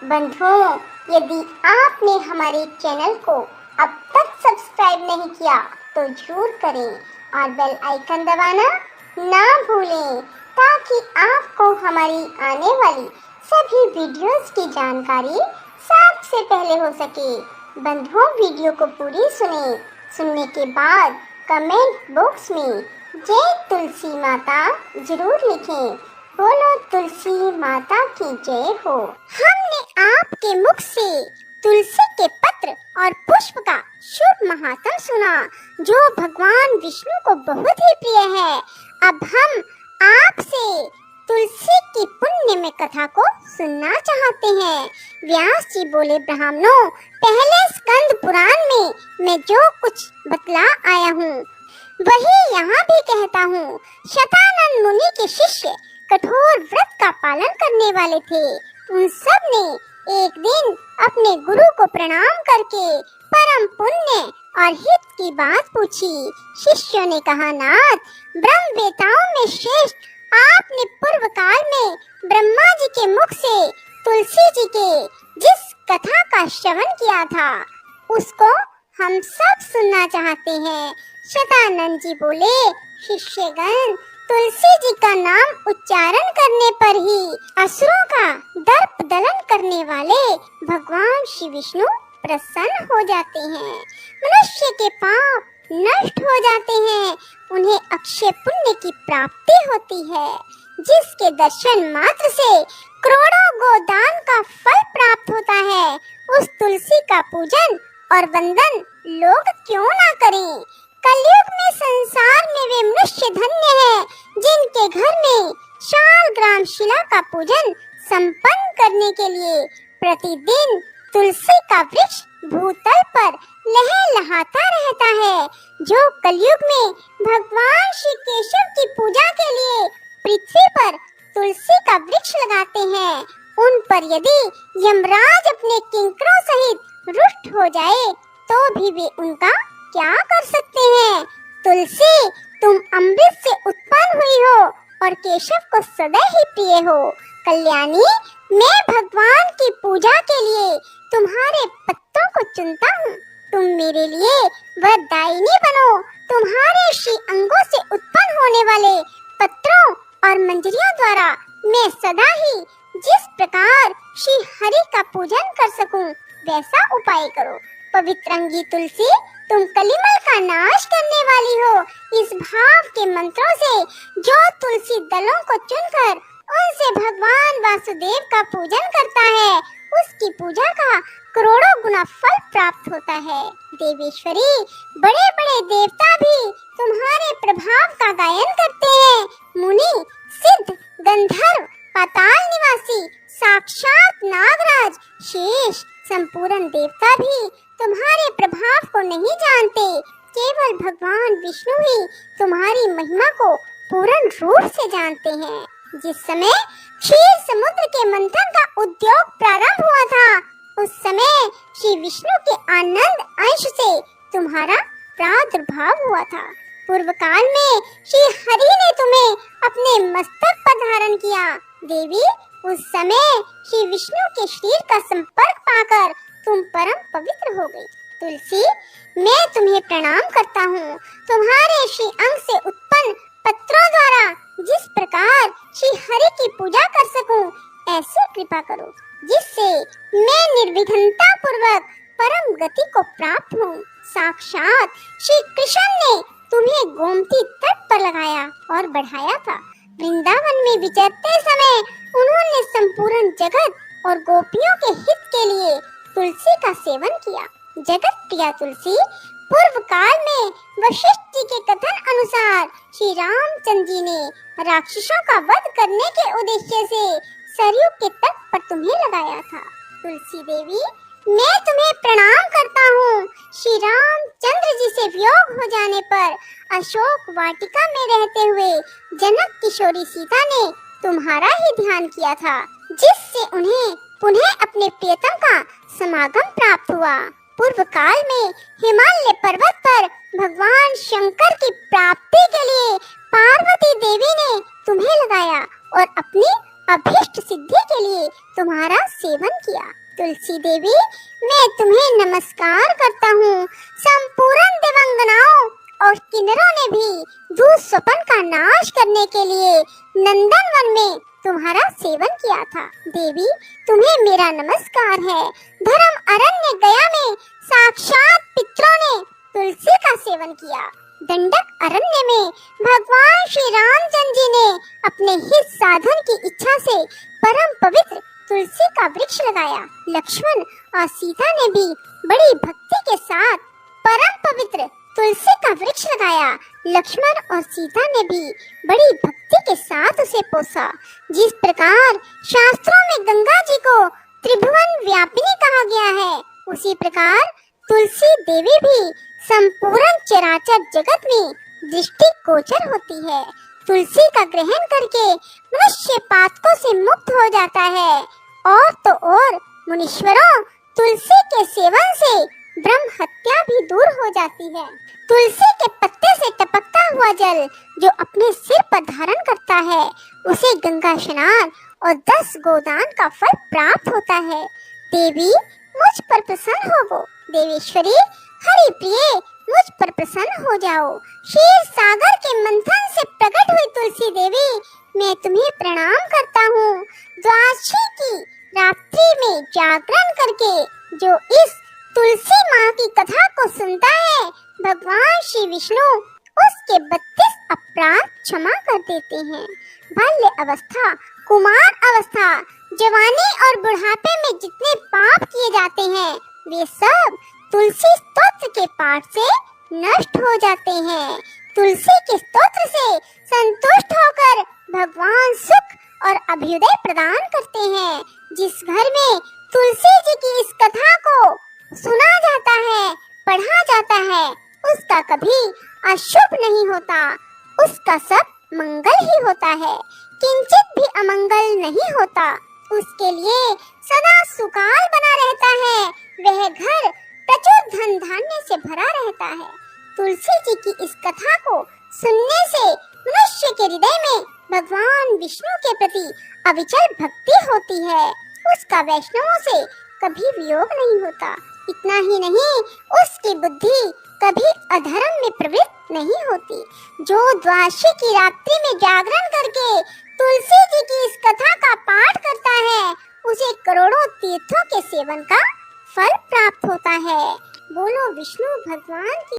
बंधुओं, यदि आपने हमारे चैनल को अब तक सब्सक्राइब नहीं किया तो जरूर करें और बेल आइकन दबाना ना भूलें ताकि आपको हमारी आने वाली सभी वीडियोस की जानकारी सबसे पहले हो सके। बंधुओं, वीडियो को पूरी सुनने के बाद कमेंट बॉक्स में जय तुलसी माता जरूर लिखें। बोलो तुलसी माता की जय हो। हमने आपके मुख से तुलसी के पत्र और पुष्प का शुभ महात्म सुना, जो भगवान विष्णु को बहुत ही प्रिय है। अब हम आपसे तुलसी की पुण्य में कथा को सुनना चाहते हैं। व्यास जी बोले, ब्राह्मणों, पहले स्कंद पुराण में मैं जो कुछ बतला आया हूँ वही यहाँ भी कहता हूँ। शतानंद मुनि के शिष्य कठोर व्रत का पालन करने वाले थे। उन सब ने एक दिन अपने गुरु को प्रणाम करके परम पुण्य और हित की बात पूछी। शिष्यों ने कहा, नाथ, ब्रह्मवेताओं में श्रेष्ठ आपने पूर्व काल में ब्रह्मा जी के मुख से तुलसी जी के जिस कथा का श्रवण किया था उसको हम सब सुनना चाहते हैं। शतानंद जी बोले, शिष्यगण, तुलसी जी का नाम उच्चारण करने पर ही असुरों का दर्प दलन करने वाले भगवान श्री विष्णु प्रसन्न हो जाते हैं। मनुष्य के पाप नष्ट हो जाते हैं, उन्हें अक्षय पुण्य की प्राप्ति होती है, जिसके दर्शन मात्र से करोड़ों गोदान का फल प्राप्त होता है। उस तुलसी का पूजन और वंदन लोग क्यों ना करें। कलयुग में संसार में वे मनुष्य धन्य हैं जिनके घर में शालग्राम शिला का पूजन संपन्न करने के लिए प्रतिदिन तुलसी का वृक्ष भूतल पर लहलहाता रहता है। जो कलयुग में भगवान श्री केशव की पूजा के लिए पृथ्वी पर तुलसी का वृक्ष लगाते हैं, उन पर यदि यमराज अपने किंकरों सहित रुष्ट हो जाए तो भी वे उनका क्या कर सकते हैं। तुलसी, तुम अमृत से उत्पन्न हुई हो और केशव को सदा ही प्रिय हो। कल्याणी, मैं भगवान की पूजा के लिए तुम्हारे पत्तों को चुनता हूँ। तुम मेरे लिए वरदायिनी बनो। तुम्हारे श्री अंगों से उत्पन्न होने वाले पत्रों और मंजरियों द्वारा मैं सदा ही जिस प्रकार श्री हरि का पूजन कर सकूं वैसा उपाय करो। पवित्र अंगी तुलसी, तुम कलिमल का नाश करने वाली हो। इस भाव के मंत्रों से जो तुलसी दलों को चुनकर उनसे भगवान वासुदेव का पूजन करता है, उसकी पूजा का करोड़ों गुना फल प्राप्त होता है। देवेश्वरी, बड़े बड़े देवता भी तुम्हारे प्रभाव का गायन करते हैं। मुनि, सिद्ध, गंधर्व, पाताल निवासी, साक्षात नागराज, शेष, संपूर्ण देवता भी तुम्हारे प्रभाव को नहीं जानते। केवल भगवान विष्णु ही तुम्हारी महिमा को पूर्ण रूप से जानते हैं। जिस समय क्षीर समुद्र के मंथन का उद्योग प्रारंभ हुआ था, उस समय श्री विष्णु के आनंद अंश से तुम्हारा प्रादुर्भाव हुआ था। पूर्व काल में श्री हरि ने तुम्हें अपने मस्तक पर धारण किया। देवी, उस समय श्री विष्णु के शरीर का संपर्क पाकर तुम परम पवित्र हो गई। तुलसी, मैं तुम्हें प्रणाम करता हूँ। तुम्हारे श्री अंग से उत्पन्न पत्रों द्वारा जिस प्रकार श्री हरि की पूजा कर सकूं, ऐसी कृपा करो जिससे मैं निर्विघ्नता पूर्वक परम गति को प्राप्त हूँ। साक्षात श्री कृष्ण ने तुम्हें गोमती तट पर लगाया और बढ़ाया था। वृंदावन में विचरते समय उन्होंने संपूर्ण जगत और गोपियों के हित के लिए तुलसी का सेवन किया। जगत प्रिया तुलसी, पूर्व काल में वशिष्ठ जी के कथन अनुसार श्री रामचंद्र जी ने राक्षसों का वध करने के उद्देश्य से सरयू के तट पर तुम्हें लगाया था। तुलसी देवी, मैं तुम्हें प्रणाम करता हूँ। श्री रामचंद्र जी से वियोग हो जाने पर अशोक वाटिका में रहते हुए जनक किशोरी सीता ने तुम्हारा ही ध्यान किया था, जिससे उन्हें पुनः अपने प्रियतम का समागम प्राप्त हुआ। पूर्व काल में हिमालय पर्वत पर भगवान शंकर की प्राप्ति के लिए पार्वती देवी ने तुम्हें लगाया और अपनी अभीष्ट सिद्धि के के लिए तुम्हारा सेवन किया। तुलसी देवी, मैं तुम्हें नमस्कार करता हूँ। संपूर्ण दिवंगनाओं और किन्नरों ने भी दूर स्वपन का नाश करने के लिए नंदनवन में तुम्हारा सेवन किया था। देवी, तुम्हें मेरा नमस्कार है। धर्म अरण्य गया में साक्षात पितरों ने तुलसी का सेवन किया। दंडक अरण्य में भगवान श्री रामचंद्र जी ने अपने हित साधन की इच्छा से परम पवित्र तुलसी का वृक्ष लगाया। लक्ष्मण और सीता ने भी बड़ी भक्ति के साथ परम पवित्र तुलसी का वृक्ष लगाया। लक्ष्मण और सीता ने भी बड़ी भक्ति के साथ उसे पोसा। जिस प्रकार शास्त्रों में गंगा जी को त्रिभुवन व्यापिनी कहा गया है, उसी प्रकार तुलसी देवी भी संपूर्ण चराचर जगत में दृष्टि गोचर होती है। तुलसी का ग्रहण करके मनुष्य पातकों से मुक्त हो जाता है। और तो और मुनीश्वरों, तुलसी के सेवन से ब्रह्म हत्या भी दूर हो जाती है। तुलसी के पत्ते से टपकता हुआ जल जो अपने सिर पर धारण करता है, उसे गंगा स्नान और 10 गोदान का फल प्राप्त होता है। देवी, मुझ पर प्रसन्न होवो। देवेश्वरी, हरि प्रिय, मुझ पर प्रसन्न हो जाओ। क्षीर सागर के मंथन से प्रकट हुई तुलसी देवी, मैं तुम्हें प्रणाम करता हूँ। द्वादशी की रात्रि में जागरण करके जो इस तुलसी माँ की कथा को सुनता है, भगवान श्री विष्णु उसके 32 अपराध क्षमा कर देते हैं। बाल्य अवस्था, कुमार अवस्था, जवानी और बुढ़ापे में जितने पाप किए जाते हैं, वे सब तुलसी स्तोत्र के पाठ से नष्ट हो जाते हैं। तुलसी के स्तोत्र से संतुष्ट होकर भगवान सुख और अभ्युदय प्रदान करते हैं। जिस घर में तुलसी जी की इस कथा को सुना जाता है, पढ़ा जाता है, उसका कभी अशुभ नहीं होता, उसका सब मंगल ही होता है। किंचित भी अमंगल नहीं होता। उसके लिए सदा सुकाल बना रहता है। वह घर प्रचुर धन धान्य से भरा रहता है। तुलसी जी की इस कथा को सुनने से मनुष्य के हृदय में भगवान विष्णु के प्रति अविचल भक्ति होती है। उसका वैष्णवों से कभी वियोग नहीं होता। इतना ही नहीं, उसकी बुद्धि कभी अधर्म में प्रवृत्त नहीं होती। जो द्वादशी की रात्रि में जागरण करके तुलसी जी की इस कथा का पाठ करता है, उसे करोड़ों तीर्थों के सेवन का फल प्राप्त होता है। बोलो विष्णु भगवान की